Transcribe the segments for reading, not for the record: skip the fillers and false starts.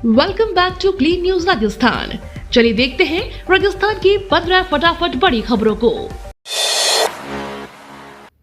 Welcome back to clean news Rajasthan. चलिए देखते हैं राजस्थान की 15 फटाफट बड़ी खबरों को।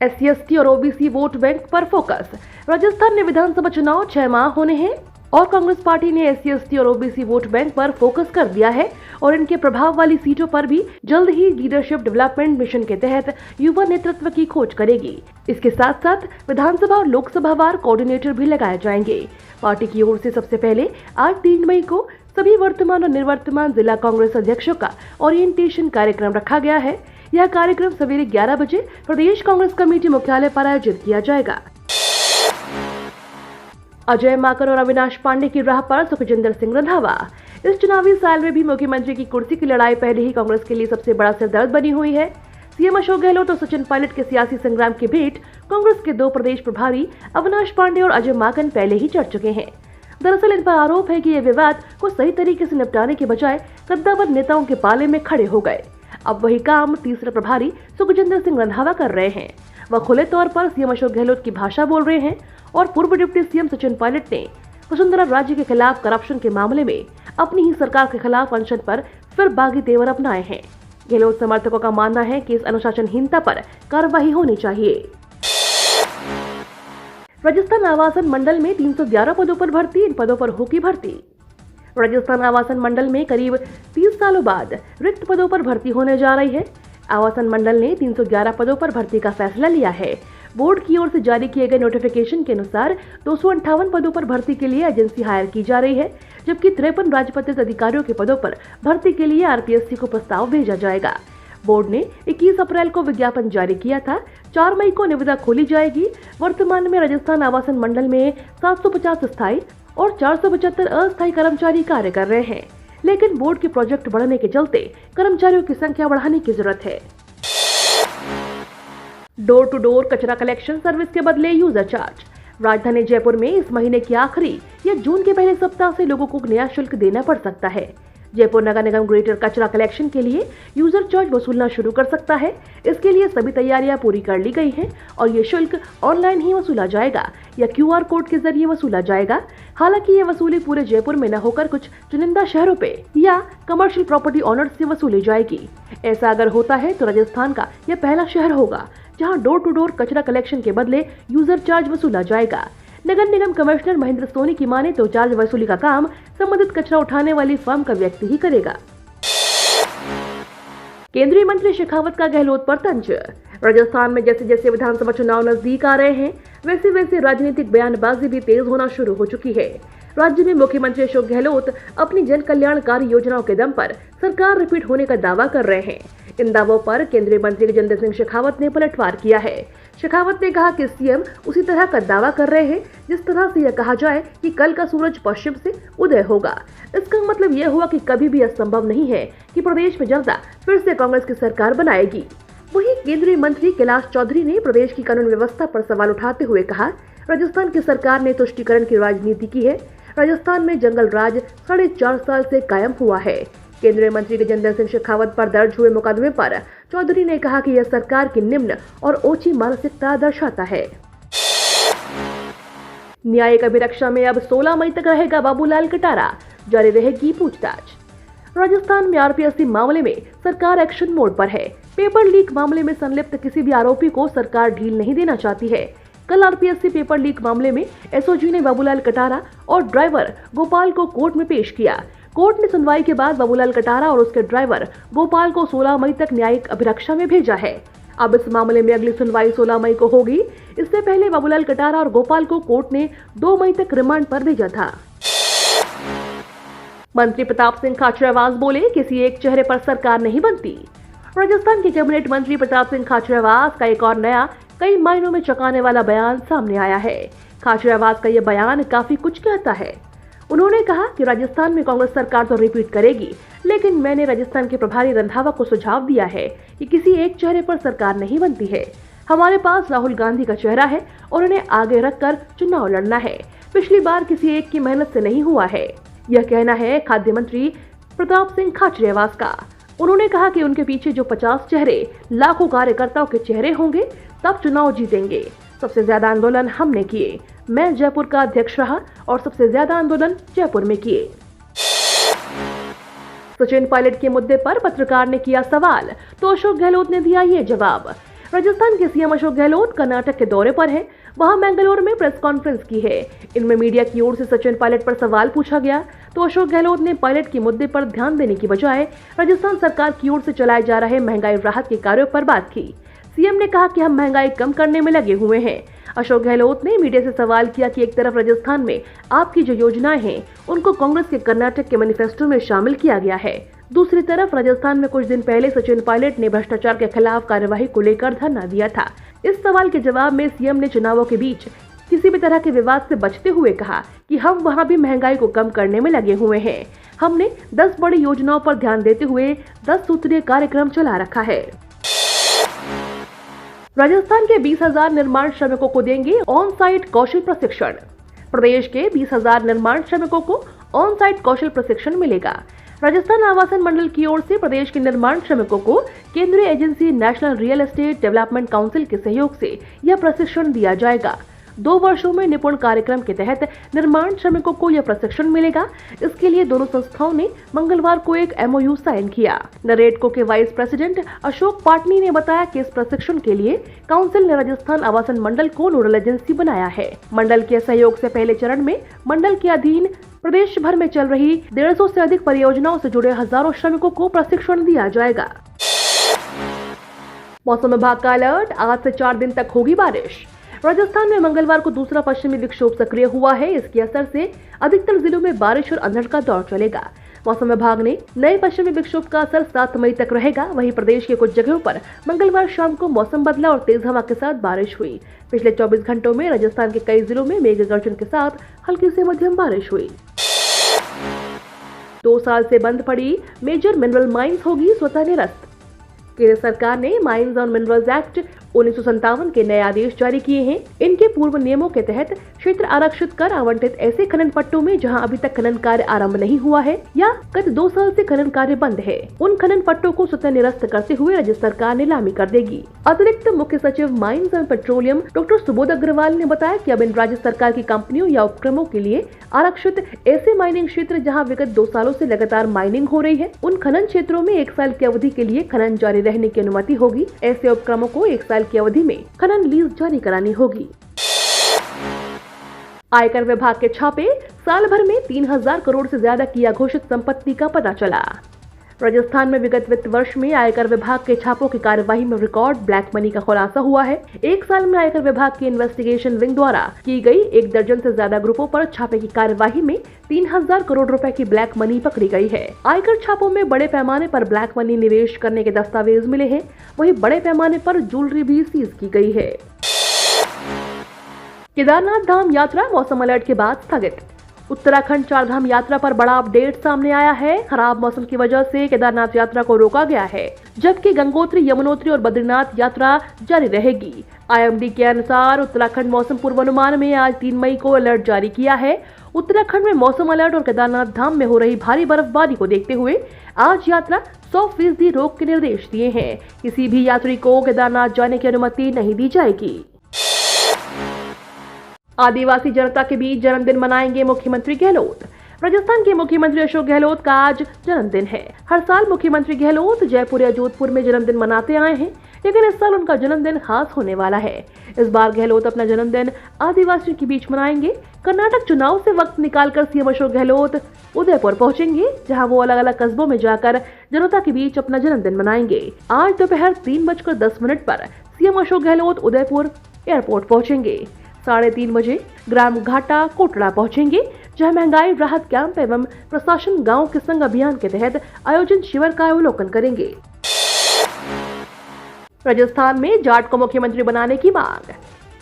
SC/ST और OBC वोट बैंक पर फोकस। राजस्थान में विधानसभा चुनाव 6 माह होने हैं और कांग्रेस पार्टी ने SC/ST और OBC वोट बैंक पर फोकस कर दिया है और इनके प्रभाव वाली सीटों पर भी जल्द ही लीडरशिप डेवलपमेंट मिशन के तहत युवा नेतृत्व की खोज करेगी। इसके साथ साथ विधानसभा और लोकसभा वार कोऑर्डिनेटर भी लगाए जाएंगे। पार्टी की ओर से सबसे पहले आज 3 मई को सभी वर्तमान और निवर्तमान जिला कांग्रेस अध्यक्षों का ओरिएंटेशन कार्यक्रम रखा गया है। यह कार्यक्रम सवेरे 11 बजे प्रदेश कांग्रेस कमेटी मुख्यालय पर आयोजित किया जाएगा। अजय माकन और अविनाश पांडे की राह पर सुखजिंदर सिंह रंधावा। इस चुनावी साल में भी मुख्यमंत्री की कुर्सी की लड़ाई पहले ही कांग्रेस के लिए सबसे बड़ा सिरदर्द बनी हुई है। सीएम अशोक गहलोत और सचिन पायलट के सियासी संग्राम की भेंट कांग्रेस के 2 प्रदेश प्रभारी अविनाश पांडे और अजय माकन पहले ही चढ़ चुके हैं। दरअसल इन पर आरोप है कि ये विवाद को सही तरीके से निपटाने के बजाय कद्दावर नेताओं के पाले में खड़े हो गए। अब वही काम तीसरे प्रभारी सुखजिंदर सिंह रंधावा कर रहे हैं। वह खुले तौर पर सीएम अशोक गहलोत की भाषा बोल रहे हैं और पूर्व डिप्टी सीएम सचिन पायलट ने वसुंधरा राज्य के खिलाफ करप्शन के मामले में अपनी ही सरकार के खिलाफ अनशन पर फिर बागी तेवर अपनाए हैं। गहलोत समर्थकों का मानना है कि इस अनुशासनहीनता पर कार्रवाई होनी चाहिए। राजस्थान आवासन मंडल में 311 पदों पर भर्ती, इन पदों पर होगी भर्ती। राजस्थान आवासन मंडल में करीब 30 सालों बाद रिक्त पदों पर भर्ती होने जा रही है। आवासन मंडल ने 311 पदों पर भर्ती का फैसला लिया है। बोर्ड की ओर से जारी किए गए नोटिफिकेशन के अनुसार 258 पदों पर भर्ती के लिए एजेंसी हायर की जा रही है, जबकि 53 राजपत्रित अधिकारियों के पदों पर भर्ती के लिए RPSC को प्रस्ताव भेजा जाएगा। बोर्ड ने 21 अप्रैल को विज्ञापन जारी किया था। 4 मई को निविदा खोली जाएगी। वर्तमान में राजस्थान आवासन मंडल में 750 स्थायी और 475 अस्थायी कर्मचारी कार्य कर रहे हैं, लेकिन बोर्ड के प्रोजेक्ट बढ़ने के चलते कर्मचारियों की संख्या बढ़ाने की जरूरत है। डोर टू डोर कचरा कलेक्शन सर्विस के बदले यूजर चार्ज। राजधानी जयपुर में इस महीने के आखिरी या जून के पहले सप्ताह से लोगों को नया शुल्क देना पड़ सकता है। जयपुर नगर निगम ग्रेटर कचरा कलेक्शन के लिए यूजर चार्ज वसूलना शुरू कर सकता है। इसके लिए सभी तैयारियां पूरी कर ली गई हैं और ये शुल्क ऑनलाइन ही वसूला जाएगा या QR कोड के जरिए वसूला जाएगा। हालांकि ये वसूली पूरे जयपुर में न होकर कुछ चुनिंदा शहरों पे या कमर्शियल प्रॉपर्टी ऑनर्स से वसूली जाएगी। ऐसा अगर होता है तो राजस्थान का यह पहला शहर होगा जहां डोर टू डोर कचरा कलेक्शन के बदले यूजर चार्ज वसूला जाएगा। नगर निगम कमिश्नर महेंद्र सोनी की माने तो चार्ज वसूली का काम संबंधित कचरा उठाने वाली फर्म का व्यक्ति ही करेगा। केंद्रीय मंत्री शेखावत का गहलोत पर तंज। राजस्थान में जैसे जैसे विधानसभा चुनाव नजदीक आ रहे हैं, वैसे वैसे राजनीतिक बयानबाजी भी तेज होना शुरू हो चुकी है। राज्य में मुख्यमंत्री अशोक गहलोत अपनी जन कल्याणकारी योजनाओं के दम पर सरकार रिपीट होने का दावा कर रहे हैं। इन दावों पर केंद्रीय मंत्री गजेंद्र सिंह शेखावत ने पलटवार किया है। शेखावत ने कहा कि सीएम उसी तरह का दावा कर रहे हैं जिस तरह से यह कहा जाए कि कल का सूरज पश्चिम से उदय होगा। इसका मतलब यह हुआ कि कभी भी असंभव नहीं है कि प्रदेश में जनता फिर से कांग्रेस की सरकार बनाएगी। वहीं केंद्रीय मंत्री कैलाश चौधरी ने प्रदेश की कानून व्यवस्था पर सवाल उठाते हुए कहा, राजस्थान की सरकार ने तुष्टीकरण की राजनीति की है। राजस्थान में जंगल राज 4.5 साल से कायम हुआ है। केंद्रीय मंत्री गजेंद्र सिंह शेखावत पर दर्ज हुए मुकदमे पर चौधरी ने कहा कि यह सरकार की निम्न और ओछी मानसिकता दर्शाता है। न्यायिक अभिरक्षा में अब 16 मई तक रहेगा बाबूलाल कटारा, जारी रहेगी पूछताछ। राजस्थान में RPSC मामले में सरकार एक्शन मोड पर है। पेपर लीक मामले में संलिप्त किसी भी आरोपी को सरकार ढील नहीं देना चाहती है। कल RPSC पेपर लीक मामले में SOG ने बाबूलाल कटारा और ड्राइवर गोपाल को कोर्ट में पेश किया। कोर्ट ने सुनवाई के बाद बाबूलाल कटारा और उसके ड्राइवर गोपाल को 16 मई तक न्यायिक अभिरक्षा में भेजा है। अब इस मामले में अगली सुनवाई 16 मई को होगी। इससे पहले बाबूलाल कटारा और गोपाल को कोर्ट ने 2 मई तक रिमांड पर भेजा था। मंत्री प्रताप सिंह खाचरियावास बोले, किसी एक चेहरे पर सरकार नहीं बनती। राजस्थान के कैबिनेट मंत्री प्रताप सिंह खाचरियावास का एक और नया कई मायनों में चौंकाने वाला बयान सामने आया है। खाचरियावास का यह बयान काफी कुछ कहता है। उन्होंने कहा कि राजस्थान में कांग्रेस सरकार तो रिपीट करेगी, लेकिन मैंने राजस्थान के प्रभारी रंधावा को सुझाव दिया है कि किसी एक चेहरे पर सरकार नहीं बनती है। हमारे पास राहुल गांधी का चेहरा है और उन्हें आगे रखकर चुनाव लड़ना है। पिछली बार किसी एक की मेहनत से नहीं हुआ है। यह कहना है खाद्य मंत्री प्रताप सिंह खाचरियावास का। उन्होंने कहा कि उनके पीछे जो 50 चेहरे लाखों कार्यकर्ताओं के चेहरे होंगे तब चुनाव जीतेंगे। सबसे ज्यादा आंदोलन हमने किए। मैं जयपुर का अध्यक्ष रहा और सबसे ज्यादा आंदोलन जयपुर में किए। सचिन पायलट के मुद्दे पर पत्रकार ने किया सवाल तो अशोक गहलोत ने दिया ये जवाब। राजस्थान के सीएम अशोक गहलोत कर्नाटक के दौरे पर हैं। वहां मैंगलोर में प्रेस कॉन्फ्रेंस की है। इनमें मीडिया की ओर से सचिन पायलट पर सवाल पूछा गया तो अशोक गहलोत ने पायलट के मुद्दे पर ध्यान देने की बजाय राजस्थान सरकार की ओर से चलाए जा रहे महंगाई राहत के कार्यों पर बात की। सीएम ने कहा कि हम महंगाई कम करने में लगे हुए हैं। अशोक गहलोत ने मीडिया से सवाल किया कि एक तरफ राजस्थान में आपकी जो योजनाएं हैं उनको कांग्रेस के कर्नाटक के मैनिफेस्टो में शामिल किया गया है, दूसरी तरफ राजस्थान में कुछ दिन पहले सचिन पायलट ने भ्रष्टाचार के खिलाफ कार्यवाही को लेकर धरना दिया था। इस सवाल के जवाब में सीएम ने चुनावों के बीच किसी भी तरह के विवाद से बचते हुए कहा कि हम वहां भी महंगाई को कम करने में लगे हुए हैं। हमने 10 बड़ी योजनाओं पर ध्यान देते हुए 10 सूत्रीय कार्यक्रम चला रखा है। राजस्थान के 20,000 निर्माण श्रमिकों को देंगे ऑन साइट कौशल प्रशिक्षण। प्रदेश के 20,000 निर्माण श्रमिकों को ऑन साइट कौशल प्रशिक्षण मिलेगा। राजस्थान आवासन मंडल की ओर से प्रदेश के निर्माण श्रमिकों को केंद्रीय agency national real estate development council के सहयोग से यह प्रशिक्षण दिया जाएगा। 2 वर्षों में निपुण कार्यक्रम के तहत निर्माण श्रमिकों को यह प्रशिक्षण मिलेगा। इसके लिए दोनों संस्थाओं ने मंगलवार को एक MOU साइन किया। नरेटको के वाइस प्रेसिडेंट अशोक पाटनी ने बताया कि इस प्रशिक्षण के लिए काउंसिल ने राजस्थान आवासन मंडल को नोडल एजेंसी बनाया है। मंडल के सहयोग से पहले चरण में मंडल के अधीन प्रदेश भर में चल रही 150 से अधिक परियोजनाओं से जुड़े हजारों श्रमिकों को प्रशिक्षण दिया जाएगा। मौसम विभाग का अलर्ट, आज से 4 दिन तक होगी बारिश। राजस्थान में मंगलवार को दूसरा पश्चिमी विक्षोभ सक्रिय हुआ है। इसके असर से अधिकतर जिलों में बारिश और अंधड़ का दौर चलेगा। मौसम विभाग ने नए पश्चिमी विक्षोभ का असर 7 मई तक रहेगा। वहीं प्रदेश के कुछ जगहों पर मंगलवार शाम को मौसम बदला और तेज हवा के साथ बारिश हुई। पिछले 24 घंटों में राजस्थान के कई जिलों में मेघ गर्जन के साथ हल्की से मध्यम बारिश हुई। 2 साल से बंद पड़ी मेजर मिनरल माइंस होगी स्वतः निरस्त। केंद्र सरकार ने माइंस और मिनरल्स एक्ट 1957 के नए आदेश जारी किए हैं। इनके पूर्व नियमों के तहत क्षेत्र आरक्षित कर आवंटित ऐसे खनन पट्टों में जहां अभी तक खनन कार्य आरंभ नहीं हुआ है या गत 2 साल से खनन कार्य बंद है, उन खनन पट्टों को स्वतः निरस्त करते हुए राज्य सरकार नीलामी कर देगी। अतिरिक्त मुख्य सचिव mines and petroleum doctor Subodh Agarwal ने बताया कि अब इन राज्य सरकार की कंपनियों या उपक्रमों के लिए आरक्षित ऐसे माइनिंग क्षेत्र जहाँ विगत 2 सालों से लगातार माइनिंग हो रही है, उन खनन क्षेत्रों में 1 साल की अवधि के लिए खनन जारी रहने की अनुमति होगी। ऐसे उपक्रमों को 1 साल की अवधि में खनन लीज जारी करानी होगी। आयकर विभाग के छापे, साल भर में 3,000 करोड़ से ज्यादा की अघोषित संपत्ति का पता चला। राजस्थान में विगत वित्त वर्ष में आयकर विभाग के छापों की कार्यवाही में रिकॉर्ड ब्लैक मनी का खुलासा हुआ है। 1 साल में आयकर विभाग की इन्वेस्टिगेशन विंग द्वारा की गई 1 दर्जन से ज्यादा ग्रुपों पर छापे की कार्यवाही में 3,000 करोड़ रुपए की ब्लैक मनी पकड़ी गई है। आयकर छापों में बड़े पैमाने पर ब्लैक मनी निवेश करने के दस्तावेज मिले हैं। वहीं बड़े पैमाने पर ज्वेलरी भी सीज की गई है। केदारनाथ धाम यात्रा मौसम अलर्ट के बाद स्थगित। उत्तराखंड 4 धाम यात्रा पर बड़ा अपडेट सामने आया है। खराब मौसम की वजह से केदारनाथ यात्रा को रोका गया है, जबकि गंगोत्री, यमुनोत्री और बद्रीनाथ यात्रा जारी रहेगी। IMD के अनुसार उत्तराखंड मौसम पूर्वानुमान में आज 3 मई को अलर्ट जारी किया है। उत्तराखंड में मौसम अलर्ट और केदारनाथ धाम में हो रही भारी बर्फबारी को देखते हुए आज यात्रा 100% रोक के निर्देश दिए हैं। किसी भी यात्री को केदारनाथ जाने की अनुमति नहीं दी जाएगी। आदिवासी जनता के बीच जन्मदिन मनाएंगे मुख्यमंत्री गहलोत। राजस्थान के मुख्यमंत्री अशोक गहलोत का आज जन्मदिन है। हर साल मुख्यमंत्री गहलोत जयपुर या जोधपुर में जन्मदिन मनाते आए हैं, लेकिन इस साल उनका जन्मदिन खास होने वाला है। इस बार गहलोत अपना जन्मदिन आदिवासियों के बीच मनाएंगे। कर्नाटक चुनाव से वक्त निकालकर सीएम अशोक गहलोत उदयपुर पहुंचेंगे, जहां वो अलग अलग कस्बों में जाकर जनता के बीच अपना जन्मदिन मनाएंगे। आज दोपहर 3:10 पर सीएम अशोक गहलोत उदयपुर एयरपोर्ट पहुंचेंगे। 3:30 बजे ग्राम घाटा कोटड़ा पहुंचेंगे, जहां महंगाई राहत कैंप एवं प्रशासन गांव के संग अभियान के तहत आयोजित शिविर का अवलोकन करेंगे। राजस्थान में जाट को मुख्यमंत्री बनाने की मांग।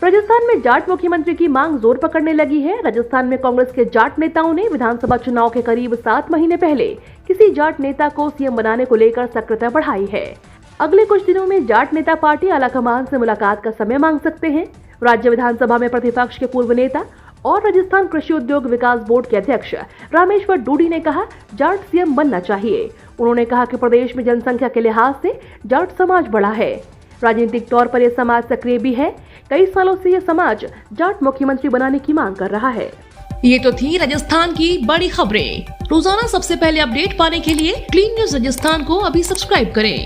राजस्थान में जाट मुख्यमंत्री की मांग जोर पकड़ने लगी है। राजस्थान में कांग्रेस के जाट नेताओं ने विधानसभा चुनाव के करीब 7 महीने पहले किसी जाट नेता को सीएम बनाने को लेकर सक्रियता बढ़ाई है। अगले कुछ दिनों में जाट नेता पार्टी आलाकमान से मुलाकात का समय मांग सकते हैं। राज्य विधानसभा में प्रतिपक्ष के पूर्व नेता और राजस्थान कृषि उद्योग विकास बोर्ड के अध्यक्ष रामेश्वर डूडी ने कहा, जाट सीएम बनना चाहिए। उन्होंने कहा कि प्रदेश में जनसंख्या के लिहाज से जाट समाज बड़ा है। राजनीतिक तौर पर यह समाज सक्रिय भी है। कई सालों से यह समाज जाट मुख्यमंत्री बनाने की मांग कर रहा है। ये तो थी राजस्थान की बड़ी खबरें। रोजाना सबसे पहले अपडेट पाने के लिए क्लीन न्यूज राजस्थान को अभी सब्सक्राइब करें।